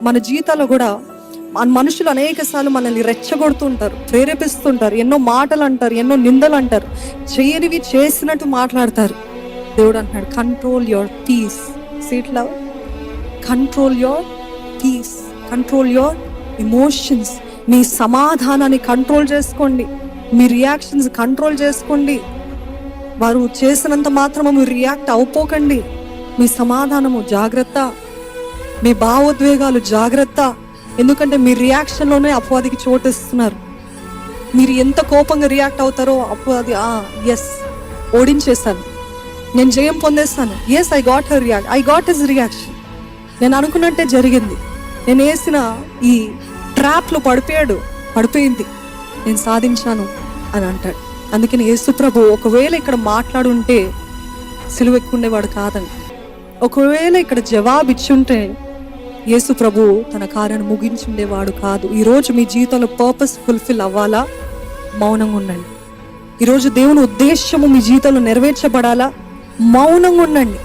మన జీవితాల్లో కూడా మనుషులు అనేక సార్లు మనల్ని రెచ్చగొడుతుంటారు, ప్రేరేపిస్తుంటారు, ఎన్నో మాటలు అంటారు, ఎన్నో నిందలు అంటారు, చేయనివి చేసినట్టు మాట్లాడతారు. దేవుడు అంటున్నాడు, కంట్రోల్ యువర్ పీస్. సీట్లో control your peace, control your emotions. మీ సమాధానాన్ని కంట్రోల్ చేసుకోండి, మీ రియాక్షన్స్ కంట్రోల్ చేసుకోండి. వారు చేసినంత మాత్రము మీరు రియాక్ట్ అయిపోకండి. మీ సమాధానము జాగ్రత్త, మీ భావోద్వేగాలు జాగ్రత్త. ఎందుకంటే మీ రియాక్షన్లోనే అపవాదికి చోటిస్తున్నారు. మీరు ఎంత కోపంగా రియాక్ట్ అవుతారో అపవాది ఎస్ ఓడించేస్తాను, నేను జయం పొందేస్తాను. Yes I got her react, I got his reaction. నేను అనుకున్నట్టే జరిగింది. నేను వేసిన ఈ ట్రాప్లో పడిపోయింది, నేను సాధించాను అని అంటాడు. అందుకని యేసు ప్రభు ఒకవేళ ఇక్కడ మాట్లాడుంటే సిలువ ఎక్కుండేవాడు కాదండి. ఒకవేళ ఇక్కడ జవాబు ఇచ్చుంటే యేసు ప్రభు తన కార్యాన్ని ముగించుండేవాడు కాదు. ఈరోజు మీ జీవితంలో పర్పస్ ఫుల్ఫిల్ అవ్వాలా? మౌనంగా ఉండండి. ఈరోజు దేవుని ఉద్దేశము మీ జీవితంలో నెరవేర్చబడాలా? మౌనంగా ఉండండి.